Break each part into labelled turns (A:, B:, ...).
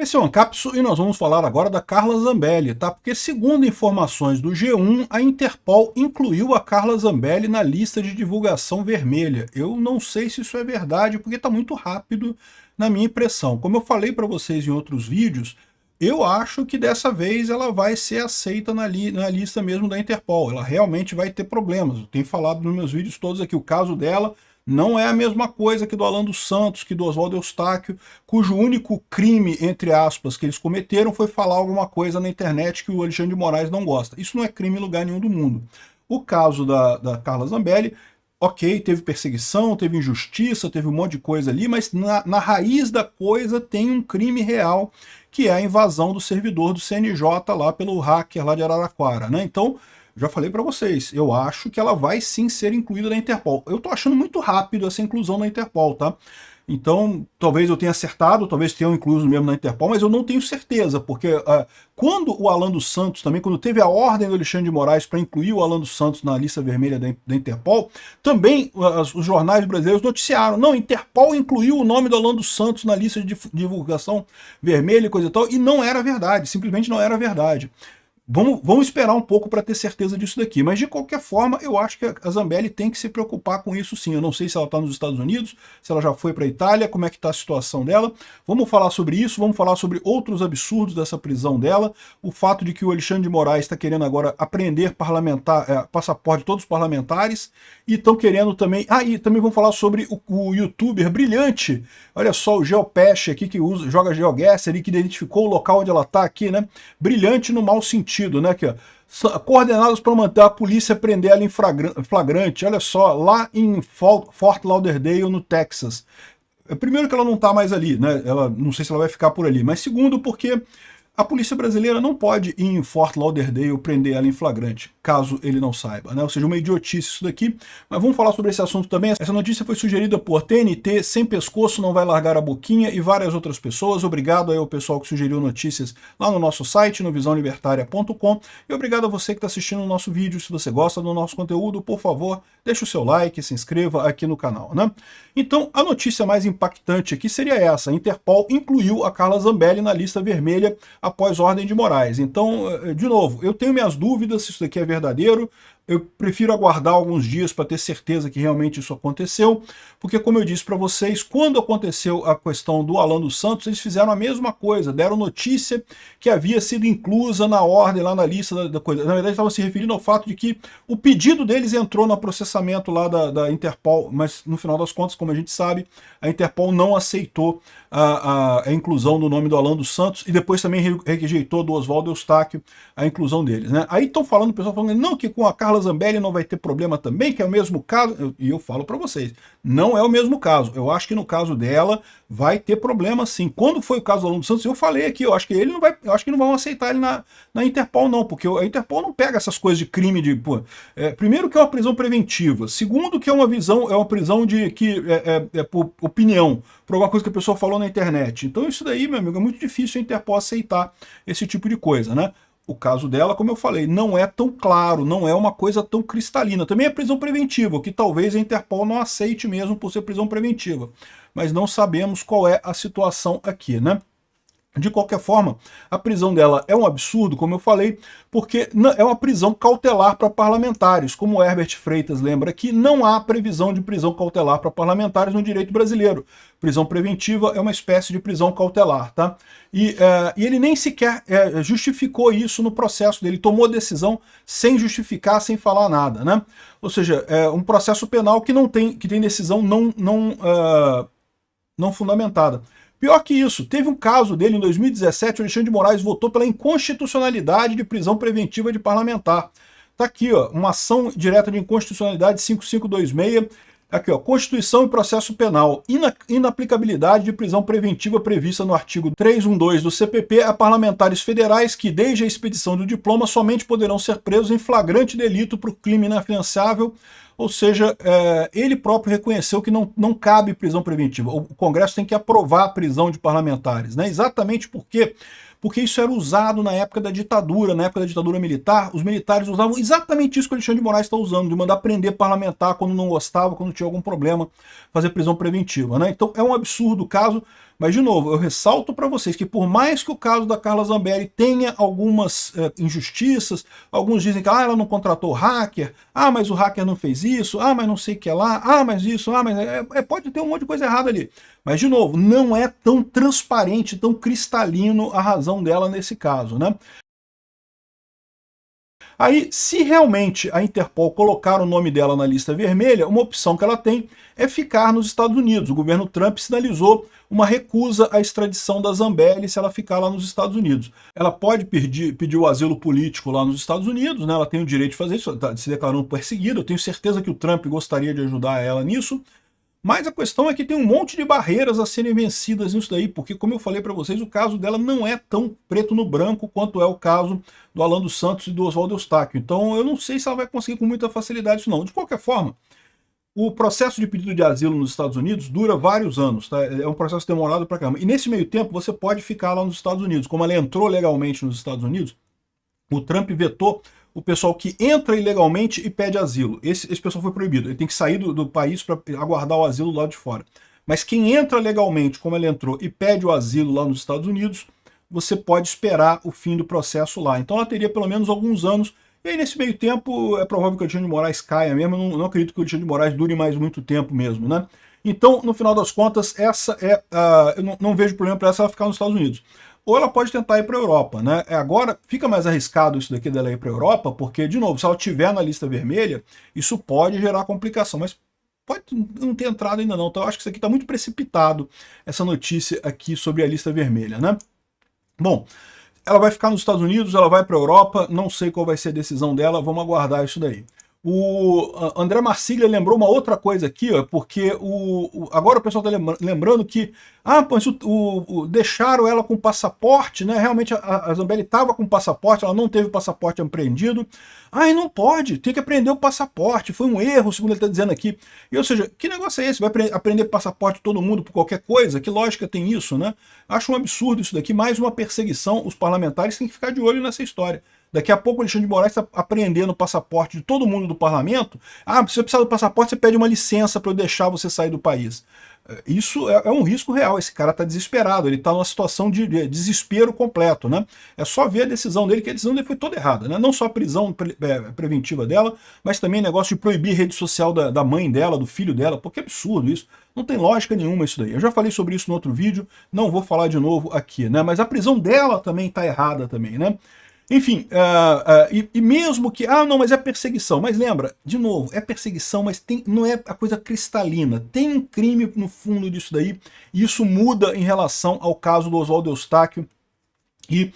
A: Esse é o Ancapsu e nós vamos falar agora da Carla Zambelli, tá? Porque segundo informações do G1, a Interpol incluiu a Carla Zambelli na lista de divulgação vermelha. Eu não sei se isso é verdade, porque está muito rápido na minha impressão. Como eu falei para vocês em outros vídeos, eu acho que dessa vez ela vai ser aceita na lista mesmo da Interpol. Ela realmente vai ter problemas. Eu tenho falado nos meus vídeos todos aqui, o caso dela não é a mesma coisa que do Alan dos Santos, que do Oswaldo Eustáquio, cujo único crime, entre aspas, que eles cometeram foi falar alguma coisa na internet que o Alexandre de Moraes não gosta. Isso não é crime em lugar nenhum do mundo. O caso da Carla Zambelli, ok, teve perseguição, teve injustiça, teve um monte de coisa ali, mas na raiz da coisa tem um crime real, que é a invasão do servidor do CNJ lá pelo hacker lá de Araraquara, né? Então, já falei para vocês, eu acho que ela vai sim ser incluída na Interpol. Eu tô achando muito rápido essa inclusão na Interpol, tá? Então, talvez eu tenha acertado, talvez tenham incluído mesmo na Interpol, mas eu não tenho certeza, porque quando o Alan dos Santos também, quando teve a ordem do Alexandre de Moraes para incluir o Alan dos Santos na lista vermelha da Interpol, também os jornais brasileiros noticiaram, não, Interpol incluiu o nome do Alan dos Santos na lista de divulgação vermelha e coisa e tal, e não era verdade, simplesmente não era verdade. Vamos esperar um pouco para ter certeza disso daqui, mas de qualquer forma eu acho que a Zambelli tem que se preocupar com isso sim. Eu não sei se ela está nos Estados Unidos, se ela já foi para a Itália, como é que está a situação dela. Vamos falar sobre isso, vamos falar sobre outros absurdos dessa prisão dela, o fato de que o Alexandre de Moraes está querendo agora apreender passaporte de todos os parlamentares, e estão querendo também... e também vamos falar sobre o youtuber brilhante, olha só, o Geopeche aqui, que joga GeoGuessr ali, que identificou o local onde ela está aqui, né? Brilhante no mau sentido, né? Aqui, ó. Coordenados para manter a polícia prender ela em flagrante, olha só, lá em Fort Lauderdale, no Texas. Primeiro que ela não está mais ali, né? Não sei se ela vai ficar por ali, mas segundo porque a polícia brasileira não pode ir em Fort Lauderdale prender ela em flagrante, caso ele não saiba, né? Ou seja, uma idiotice isso daqui. Mas vamos falar sobre esse assunto também. Essa notícia foi sugerida por TNT, Sem Pescoço Não Vai Largar a Boquinha e várias outras pessoas. Obrigado aí ao pessoal que sugeriu notícias lá no nosso site, no visãolibertaria.com. E obrigado a você que está assistindo o nosso vídeo. Se você gosta do nosso conteúdo, por favor, deixe o seu like, se inscreva aqui no canal, né? Então, a notícia mais impactante aqui seria essa. A Interpol incluiu a Carla Zambelli na lista vermelha após ordem de Moraes. Então, de novo, eu tenho minhas dúvidas se isso daqui é verdadeiro. Eu prefiro aguardar alguns dias para ter certeza que realmente isso aconteceu, porque como eu disse para vocês, quando aconteceu a questão do Alan dos Santos, eles fizeram a mesma coisa, deram notícia que havia sido inclusa na ordem, lá na lista da coisa. Na verdade, estavam se referindo ao fato de que o pedido deles entrou no processamento lá da Interpol, mas no final das contas, como a gente sabe, a Interpol não aceitou a inclusão do nome do Alan dos Santos e depois também rejeitou do Oswaldo Eustáquio a inclusão deles, né? Aí estão falando, o pessoal falando, não, que com a Carla Zambelli não vai ter problema também, que é o mesmo caso, e eu falo para vocês, não é o mesmo caso. Eu acho que no caso dela vai ter problema sim. Quando foi o caso do Alan dos Santos, eu falei aqui, eu acho que ele não vai, eu acho que não vão aceitar ele na Interpol não, porque a Interpol não pega essas coisas de crime de, primeiro que é uma prisão preventiva, segundo que é uma prisão de que é por opinião, por alguma coisa que a pessoa falou na internet. Então isso daí, meu amigo, é muito difícil a Interpol aceitar esse tipo de coisa, né? O caso dela, como eu falei, não é tão claro, não é uma coisa tão cristalina. Também é prisão preventiva, que talvez a Interpol não aceite mesmo por ser prisão preventiva. Mas não sabemos qual é a situação aqui, né? De qualquer forma, a prisão dela é um absurdo, como eu falei, porque é uma prisão cautelar para parlamentares. Como o Herbert Freitas lembra aqui, não há previsão de prisão cautelar para parlamentares no direito brasileiro. Prisão preventiva é uma espécie de prisão cautelar, tá? E ele nem sequer justificou isso no processo dele, tomou a decisão sem justificar, sem falar nada, né? Ou seja, é um processo penal que tem decisão não fundamentada. Pior que isso, teve um caso dele em 2017, o Alexandre de Moraes votou pela inconstitucionalidade de prisão preventiva de parlamentar. Tá aqui, ó, uma ação direta de inconstitucionalidade 5526, aqui, ó, Constituição e Processo Penal, inaplicabilidade de prisão preventiva prevista no artigo 312 do CPP a parlamentares federais que, desde a expedição do diploma, somente poderão ser presos em flagrante delito por crime inafiançável. Ou seja, ele próprio reconheceu que não cabe prisão preventiva. O Congresso tem que aprovar a prisão de parlamentares, né? Exatamente porque isso era usado na época da ditadura, militar, os militares usavam exatamente isso que o Alexandre de Moraes está usando, de mandar prender parlamentar quando não gostava, quando tinha algum problema, fazer prisão preventiva, né? Então é um absurdo o caso, Mas, de novo, eu ressalto para vocês que por mais que o caso da Carla Zambelli tenha algumas injustiças, alguns dizem que ela não contratou hacker, mas o hacker não fez isso, mas não sei o que lá, mas isso, mas... pode ter um monte de coisa errada ali. Mas, de novo, não é tão transparente, tão cristalino a razão dela nesse caso, né? Aí, se realmente a Interpol colocar o nome dela na lista vermelha, uma opção que ela tem é ficar nos Estados Unidos. O governo Trump sinalizou uma recusa à extradição da Zambelli se ela ficar lá nos Estados Unidos. Ela pode pedir o asilo político lá nos Estados Unidos, né? Ela tem o direito de fazer isso, está se declarando perseguida. Eu tenho certeza que o Trump gostaria de ajudar ela nisso. Mas a questão é que tem um monte de barreiras a serem vencidas nisso daí, porque, como eu falei para vocês, o caso dela não é tão preto no branco quanto é o caso do Alan dos Santos e do Oswaldo Eustáquio. Então eu não sei se ela vai conseguir com muita facilidade isso não. De qualquer forma, o processo de pedido de asilo nos Estados Unidos dura vários anos, tá? É um processo demorado pra caramba. E nesse meio tempo você pode ficar lá nos Estados Unidos. Como ela entrou legalmente nos Estados Unidos, o Trump vetou o pessoal que entra ilegalmente e pede asilo. Esse pessoal foi proibido. Ele tem que sair do país para aguardar o asilo lá de fora. Mas quem entra legalmente, como ele entrou, e pede o asilo lá nos Estados Unidos, você pode esperar o fim do processo lá. Então ela teria pelo menos alguns anos. E aí, nesse meio tempo, é provável que o Alexandre de Moraes caia mesmo. Eu não acredito que o Alexandre de Moraes dure mais muito tempo mesmo, né? Então, no final das contas, essa é eu não vejo problema para ela ficar nos Estados Unidos. Ou ela pode tentar ir para a Europa, né? Agora fica mais arriscado isso daqui dela ir para a Europa, porque, de novo, se ela estiver na lista vermelha, isso pode gerar complicação, mas pode não ter entrado ainda não. Então eu acho que isso aqui está muito precipitado, essa notícia aqui sobre a lista vermelha, né? Bom, ela vai ficar nos Estados Unidos, ela vai para a Europa, não sei qual vai ser a decisão dela, vamos aguardar isso daí. O André Marsiglia lembrou uma outra coisa aqui, ó, porque agora o pessoal está lembrando que mas deixaram ela com passaporte, né? Realmente a Zambelli estava com passaporte, ela não teve o passaporte apreendido. E não pode, tem que apreender o passaporte, foi um erro, segundo ele está dizendo aqui. Ou seja, que negócio é esse? Vai aprender passaporte todo mundo por qualquer coisa? Que lógica tem isso, né? Acho um absurdo isso daqui, mais uma perseguição. Os parlamentares têm que ficar de olho nessa história. Daqui a pouco o Alexandre de Moraes está apreendendo o passaporte de todo mundo do parlamento. Se você precisar do passaporte, você pede uma licença para eu deixar você sair do país. Isso é um risco real, esse cara está desesperado, ele está numa situação de desespero completo, né? É só ver a decisão dele, que a decisão dele foi toda errada, né? Não só a prisão preventiva dela, mas também o negócio de proibir rede social da mãe dela, do filho dela, porque é absurdo isso. Não tem lógica nenhuma isso daí. Eu já falei sobre isso no outro vídeo, não vou falar de novo aqui, né? Mas a prisão dela também está errada também, né? Enfim, e mesmo que... não, mas é perseguição. Mas lembra, de novo, é perseguição, mas não é a coisa cristalina. Tem um crime no fundo disso daí, e isso muda em relação ao caso do Oswaldo Eustáquio e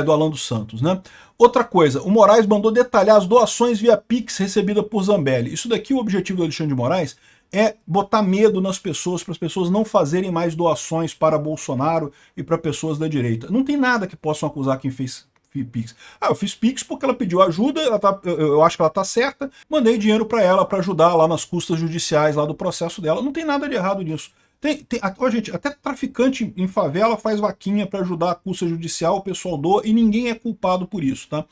A: do Alan dos Santos, né? Outra coisa, o Moraes mandou detalhar as doações via Pix recebida por Zambelli. Isso daqui, o objetivo do Alexandre de Moraes é botar medo nas pessoas, para as pessoas não fazerem mais doações para Bolsonaro e para pessoas da direita. Não tem nada que possam acusar quem fez Pix. Eu fiz Pix porque ela pediu ajuda, eu acho que ela tá certa, mandei dinheiro para ela para ajudar lá nas custas judiciais lá do processo dela. Não tem nada de errado nisso. Gente, até traficante em favela faz vaquinha para ajudar a custa judicial, o pessoal doa e ninguém é culpado por isso, tá?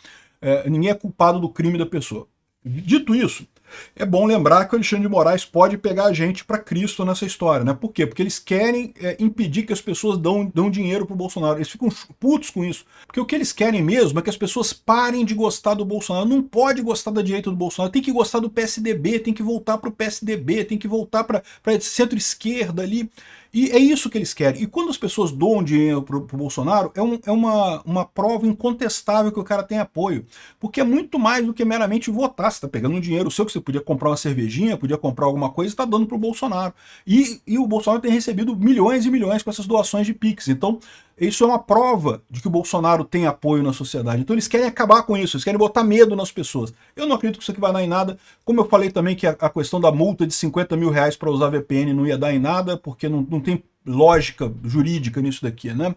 A: Ninguém é culpado do crime da pessoa. Dito isso, é bom lembrar que o Alexandre de Moraes pode pegar a gente para Cristo nessa história, né? Por quê? Porque eles querem impedir que as pessoas dão dinheiro pro Bolsonaro. Eles ficam putos com isso. Porque o que eles querem mesmo é que as pessoas parem de gostar do Bolsonaro. Não pode gostar da direita do Bolsonaro, tem que gostar do PSDB, tem que voltar pro PSDB, tem que voltar para centro-esquerda ali. E é isso que eles querem. E quando as pessoas doam dinheiro pro Bolsonaro, é uma prova incontestável que o cara tem apoio. Porque é muito mais do que meramente votar. Você está pegando um dinheiro seu que você podia comprar uma cervejinha, podia comprar alguma coisa e está dando pro Bolsonaro. E o Bolsonaro tem recebido milhões e milhões com essas doações de Pix. Então, isso é uma prova de que o Bolsonaro tem apoio na sociedade. Então eles querem acabar com isso, eles querem botar medo nas pessoas. Eu não acredito que isso aqui vai dar em nada. Como eu falei também que a questão da multa de 50 mil reais para usar VPN não ia dar em nada, porque não tem lógica jurídica nisso daqui, né?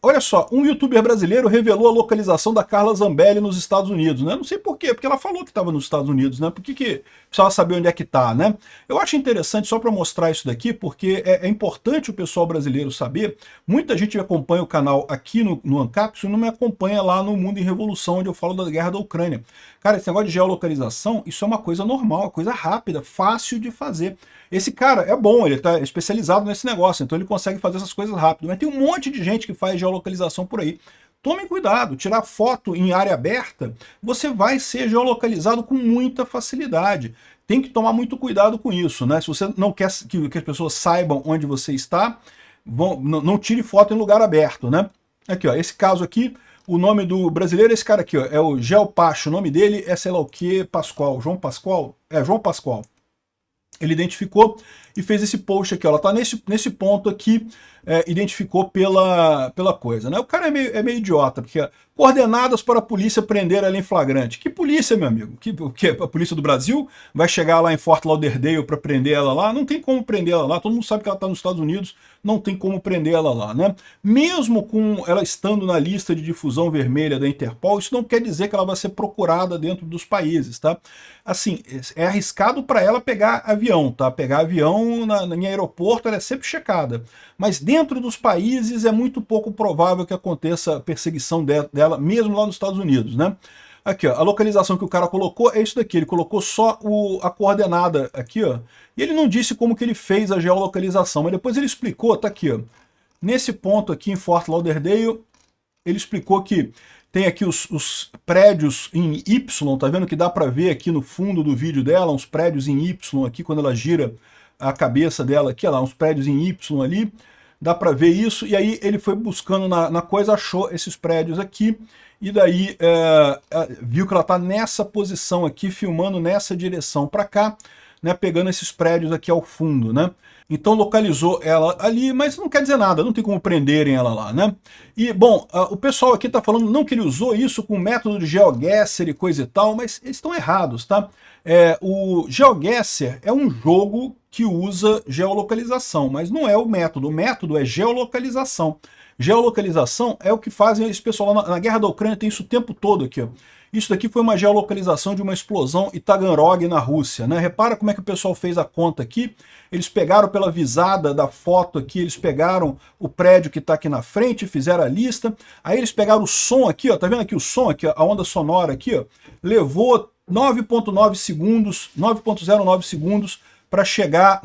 A: olha só, um youtuber brasileiro revelou a localização da Carla Zambelli nos Estados Unidos, né? Não sei por quê, porque ela falou que estava nos Estados Unidos, né? Por que precisava saber onde é que tá, né? Eu acho interessante só para mostrar isso daqui, porque é importante o pessoal brasileiro saber. Muita gente acompanha o canal aqui no Ancapsu e não me acompanha lá no Mundo em Revolução, onde eu falo da guerra da Ucrânia. Cara, esse negócio de geolocalização, isso é uma coisa normal, uma coisa rápida, fácil de fazer. Esse cara é bom, ele está especializado nesse negócio, então ele consegue fazer essas coisas rápido. Mas tem um monte de gente que faz geolocalização por aí. Tomem cuidado, tirar foto em área aberta, você vai ser geolocalizado com muita facilidade. Tem que tomar muito cuidado com isso, né? Se você não quer que as pessoas saibam onde você está, não tire foto em lugar aberto, né? Aqui, ó, esse caso aqui, o nome do brasileiro é esse cara aqui, ó, é o Gelpacho, o nome dele é sei lá o que, Pascoal, João Pascoal? É, João Pascoal. Ele identificou e fez esse post aqui, ó, ela tá nesse ponto aqui, identificou pela coisa, né? O cara é meio idiota, porque coordenadas para a polícia prender ela em flagrante. Que polícia, meu amigo? Que a polícia do Brasil vai chegar lá em Fort Lauderdale para prender ela lá? Não tem como prender ela lá, todo mundo sabe que ela está nos Estados Unidos, não tem como prender ela lá, né? Mesmo com ela estando na lista de difusão vermelha da Interpol, isso não quer dizer que ela vai ser procurada dentro dos países, tá? Assim, é arriscado para ela pegar avião, tá? Pegar avião em aeroporto, ela é sempre checada. Mas dentro dos países é muito pouco provável que aconteça a perseguição dela, mesmo lá nos Estados Unidos, né? Aqui, ó, a localização que o cara colocou é isso daqui, ele colocou só a coordenada aqui, ó, e ele não disse como que ele fez a geolocalização, mas depois ele explicou, tá aqui, ó, nesse ponto aqui em Fort Lauderdale, ele explicou que tem aqui os prédios em Y, tá vendo que dá para ver aqui no fundo do vídeo dela, uns prédios em Y aqui, quando ela gira a cabeça dela aqui, olha lá, uns prédios em Y ali, dá para ver isso, e aí ele foi buscando na coisa, achou esses prédios aqui, e daí viu que ela está nessa posição aqui, filmando nessa direção para cá, né, pegando esses prédios aqui ao fundo, né? Então localizou ela ali, mas não quer dizer nada, não tem como prenderem ela lá, né? E, bom, o pessoal aqui está falando não que ele usou isso com método de GeoGuessr e coisa e tal, mas eles estão errados, tá? O GeoGuessr é um jogo que usa geolocalização, mas não é o método é geolocalização. Geolocalização é o que fazem esse pessoal lá na guerra da Ucrânia, tem isso o tempo todo aqui, ó. Isso daqui foi uma geolocalização de uma explosão em Taganrog, na Rússia, né? Repara como é que o pessoal fez a conta aqui. Eles pegaram pela visada da foto aqui, eles pegaram o prédio que está aqui na frente, fizeram a lista. Aí eles pegaram o som aqui, ó, tá vendo aqui o som aqui, ó, a onda sonora aqui, ó, levou 9,9 segundos, 9,09 segundos para chegar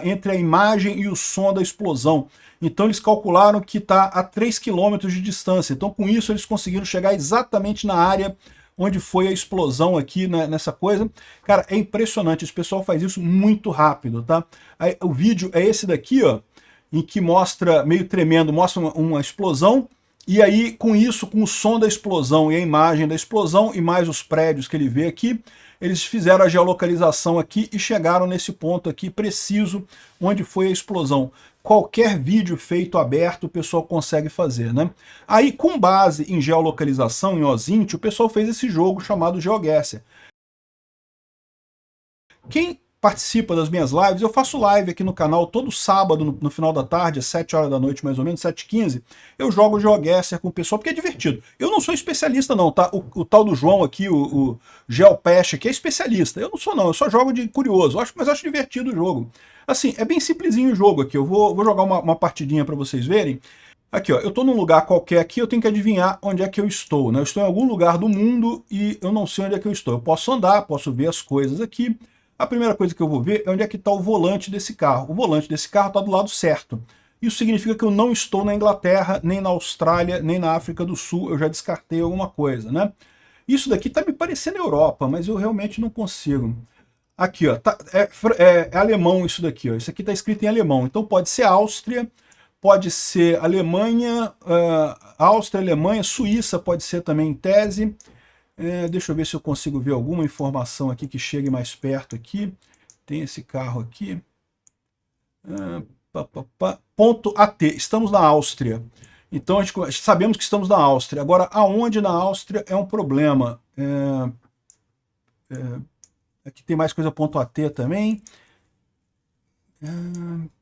A: entre a imagem e o som da explosão. Então eles calcularam que está a 3 km de distância. Então com isso eles conseguiram chegar exatamente na área onde foi a explosão aqui, né, nessa coisa. Cara, é impressionante, esse pessoal faz isso muito rápido, tá? Aí, o vídeo é esse daqui, ó, em que mostra, meio tremendo, mostra uma explosão, e aí com isso, com o som da explosão e a imagem da explosão, e mais os prédios que ele vê aqui, eles fizeram a geolocalização aqui e chegaram nesse ponto aqui preciso onde foi a explosão. Qualquer vídeo feito aberto o pessoal consegue fazer, né? Aí, com base em geolocalização, em OSINT, o pessoal fez esse jogo chamado GeoGuessr. Quem participa das minhas lives, eu faço live aqui no canal todo sábado, no final da tarde, às 7 horas da noite, mais ou menos, 7h15, eu jogo GeoGuessr com o pessoal, porque é divertido. Eu não sou especialista não, tá? O tal do João aqui, o Geopest, que é especialista. Eu não sou não, eu só jogo de curioso, mas acho divertido o jogo. Assim, é bem simplesinho o jogo aqui, eu vou jogar uma partidinha para vocês verem. Aqui, ó, eu estou num lugar qualquer aqui, eu tenho que adivinhar onde é que eu estou, né? Eu estou em algum lugar do mundo e eu não sei onde é que eu estou. Eu posso andar, posso ver as coisas aqui. A primeira coisa que eu vou ver é onde é que está o volante desse carro. O volante desse carro está do lado certo. Isso significa que eu não estou na Inglaterra, nem na Austrália, nem na África do Sul. Eu já descartei alguma coisa, né? Isso daqui está me parecendo Europa, mas eu realmente não consigo. Aqui, ó, é alemão isso daqui, ó. Isso aqui está escrito em alemão. Então pode ser Áustria, pode ser Alemanha, Áustria, Alemanha, Suíça pode ser também em tese. Deixa eu ver se eu consigo ver alguma informação aqui que chegue mais perto aqui. Tem esse carro aqui. Ponto AT, estamos na Áustria. Então sabemos que estamos na Áustria. Agora, aonde na Áustria é um problema. Aqui tem mais coisa, ponto AT também.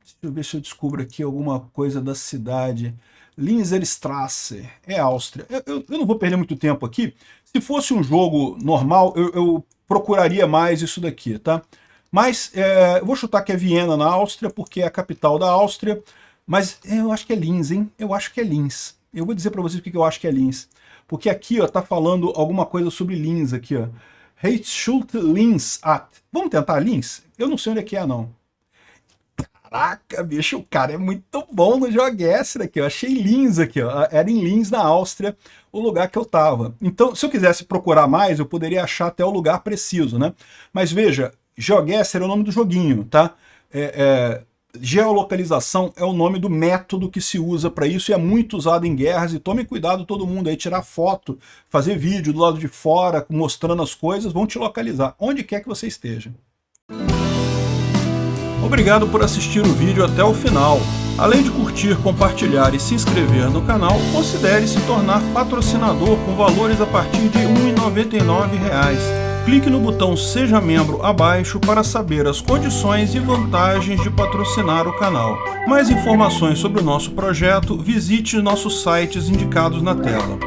A: Deixa eu ver se eu descubro aqui alguma coisa da cidade. Linzerstrasse, é Áustria. Eu não vou perder muito tempo aqui. Se fosse um jogo normal, eu procuraria mais isso daqui, tá? Mas eu vou chutar que é Viena, na Áustria, porque é a capital da Áustria. Mas eu acho que é Linz, hein? Eu acho que é Linz. Eu vou dizer para vocês porque eu acho que é Linz. Porque aqui, ó, tá falando alguma coisa sobre Linz aqui, ó. Reichsschule Linz at. Vamos tentar Linz? Eu não sei onde é que é, não. Caraca, bicho, o cara é muito bom no GeoGuessr aqui. Eu achei Linz aqui, ó. Era em Linz, na Áustria, o lugar que eu tava. Então, se eu quisesse procurar mais, eu poderia achar até o lugar preciso, né? Mas veja, GeoGuessr é o nome do joguinho, tá? Geolocalização é o nome do método que se usa para isso e é muito usado em guerras. E tome cuidado todo mundo aí, tirar foto, fazer vídeo do lado de fora, mostrando as coisas, vão te localizar, onde quer que você esteja. Obrigado por assistir o vídeo até o final. Além de curtir, compartilhar e se inscrever no canal, considere se tornar patrocinador com valores a partir de R$ 1,99. Clique no botão Seja Membro abaixo para saber as condições e vantagens de patrocinar o canal. Mais informações sobre o nosso projeto, visite nossos sites indicados na tela.